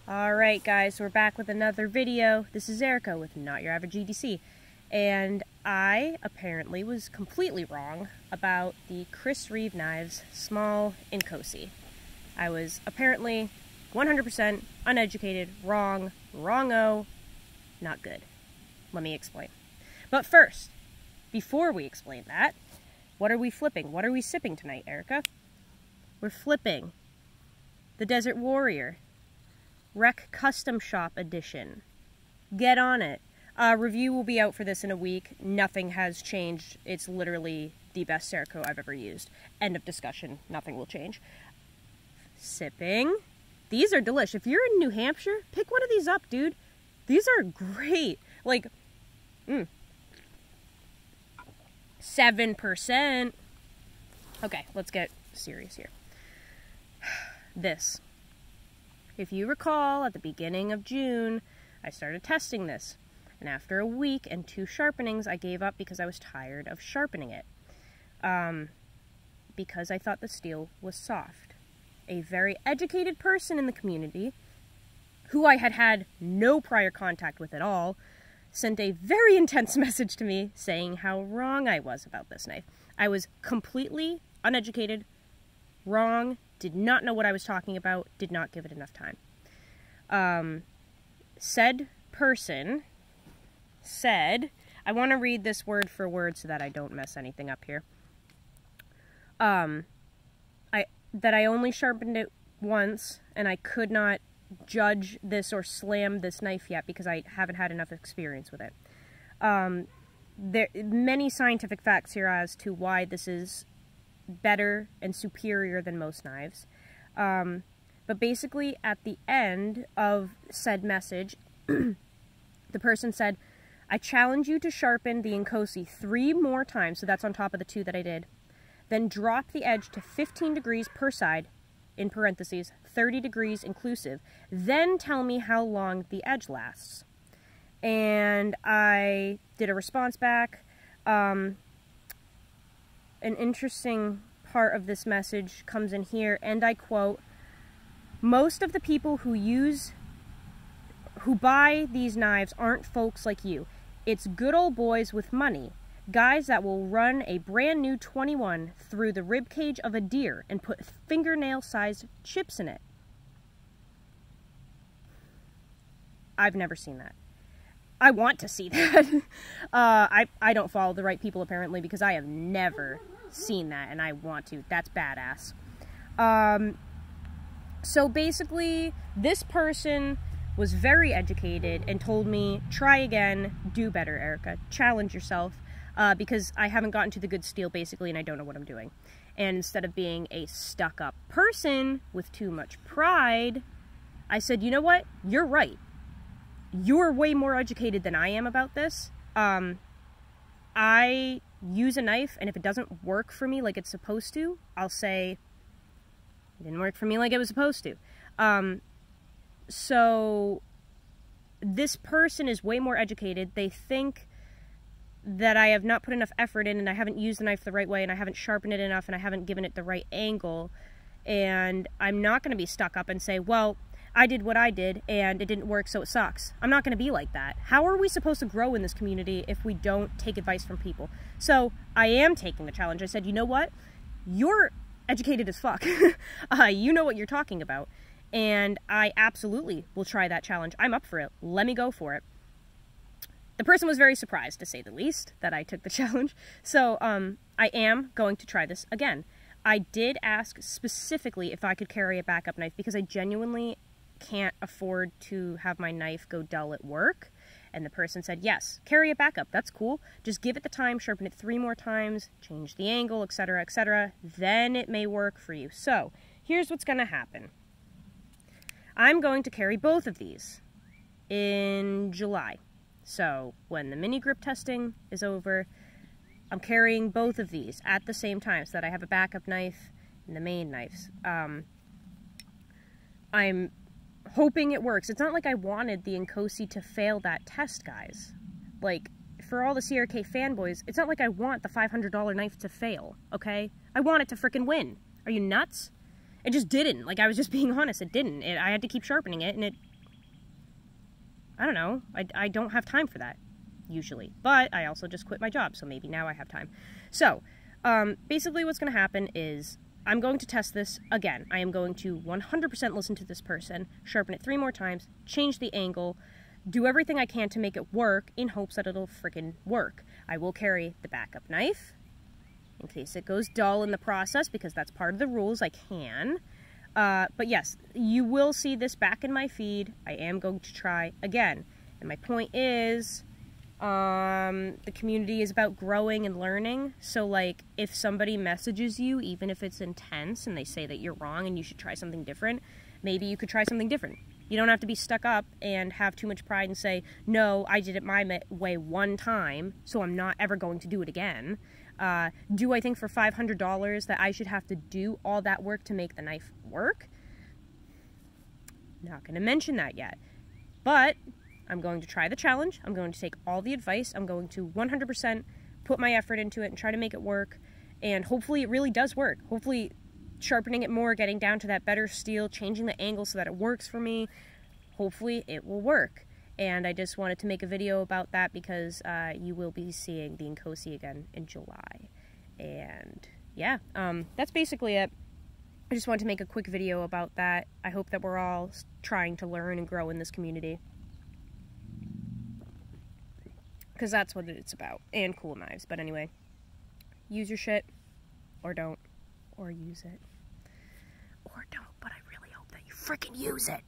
Alright guys, we're back with another video. This is Erica with Not Your Average EDC. And I apparently was completely wrong about the Reeve knives, small Inkosi. I was apparently 100% uneducated, wrong-o, not good. Let me explain. But first, before we explain that, what are we flipping? What are we sipping tonight, Erica? We're flipping the Desert Warrior Rec Custom Shop Edition. Get on it. Review will be out for this in a week. Nothing has changed. It's literally the best Cerakote I've ever used. End of discussion. Nothing will change. Sipping. These are delish. If you're in New Hampshire, pick one of these up, dude. These are great. Like, 7%. Okay, let's get serious here. This. If you recall, at the beginning of June, I started testing this. And after a week and 2 sharpenings, I gave up because I was tired of sharpening it. Because I thought the steel was soft. A very educated person in the community, who I had had no prior contact with at all, sent a very intense message to me saying how wrong I was about this knife. I was completely uneducated, wrong, did not know what I was talking about, did not give it enough time. Said person said, I want to read this word for word so that I don't mess anything up here. That I only sharpened it once, and I could not judge this or slam this knife yet because I haven't had enough experience with it. There are many scientific facts here as to why this is better and superior than most knives. But basically, at the end of said message, the person said, I challenge you to sharpen the Inkosi 3 more times, so that's on top of the 2 that I did. Then drop the edge to 15 degrees per side, in parentheses, 30 degrees inclusive. Then tell me how long the edge lasts. And I did a response back. An interesting part of this message comes in here, and I quote, most of the people who buy these knives aren't folks like you. It's good old boys with money. Guys that will run a brand new 21 through the rib cage of a deer and put fingernail-sized chips in it. I've never seen that. I want to see that. I don't follow the right people apparently because I have never seen that and I want to. That's badass. So basically, this person was very educated and told me, try again, do better, Erica. Challenge yourself, because I haven't gotten to the good steel, basically, and I don't know what I'm doing. And instead of being a stuck-up person with too much pride, I said, you know what? You're right. You're way more educated than I am about this. I use a knife, and if it doesn't work for me like it's supposed to, I'll say, it didn't work for me like it was supposed to. So this person is way more educated. They think that I have not put enough effort in and I haven't used the knife the right way and I haven't sharpened it enough and I haven't given it the right angle. And I'm not going to be stuck up and say, well, I did what I did and it didn't work, so it sucks. I'm not going to be like that. How are we supposed to grow in this community if we don't take advice from people? So I am taking the challenge. I said, you know what? You're educated as fuck. You know what you're talking about. And I absolutely will try that challenge. I'm up for it. Let me go for it. The person was very surprised, to say the least, that I took the challenge. So I am going to try this again. I did ask specifically if I could carry a backup knife because I genuinely can't afford to have my knife go dull at work. And the person said, yes, carry a backup. That's cool. Just give it the time, sharpen it 3 more times, change the angle, etc., etc. Then it may work for you. So here's what's going to happen. I'm going to carry both of these in July. So when the mini grip testing is over, I'm carrying both of these at the same time so that I have a backup knife and the main knives. I'm hoping it works. It's not like I wanted the Inkosi to fail that test, guys. Like, for all the CRK fanboys, it's not like I want the $500 knife to fail, okay? I want it to frickin' win. Are you nuts? It just didn't. Like, I was just being honest. It didn't. I had to keep sharpening it, and I don't know. I don't have time for that, usually. But I also just quit my job, so maybe now I have time. So, basically what's going to happen is I'm going to test this again. I am going to 100% listen to this person, sharpen it 3 more times, change the angle, do everything I can to make it work in hopes that it'll freaking work. I will carry the backup knife in case it goes dull in the process, because that's part of the rules. I can. But yes, you will see this back in my feed. I am going to try again. And my point is, the community is about growing and learning. So, like, if somebody messages you, even if it's intense, and they say that you're wrong and you should try something different, maybe you could try something different. You don't have to be stuck up and have too much pride and say, no, I did it my way one time, so I'm not ever going to do it again. Do I think for $500 that I should have to do all that work to make the knife work? Not going to mention that yet. But I'm going to try the challenge. I'm going to take all the advice. I'm going to 100% put my effort into it and try to make it work. And hopefully it really does work. Hopefully sharpening it more, getting down to that better steel, changing the angle so that it works for me. Hopefully it will work. And I just wanted to make a video about that because you will be seeing the Inkosi again in July. And yeah, that's basically it. I just wanted to make a quick video about that. I hope that we're all trying to learn and grow in this community, because that's what it's about. And cool knives. But anyway, use your shit, or don't, or use it, or don't, but I really hope that you freaking use it.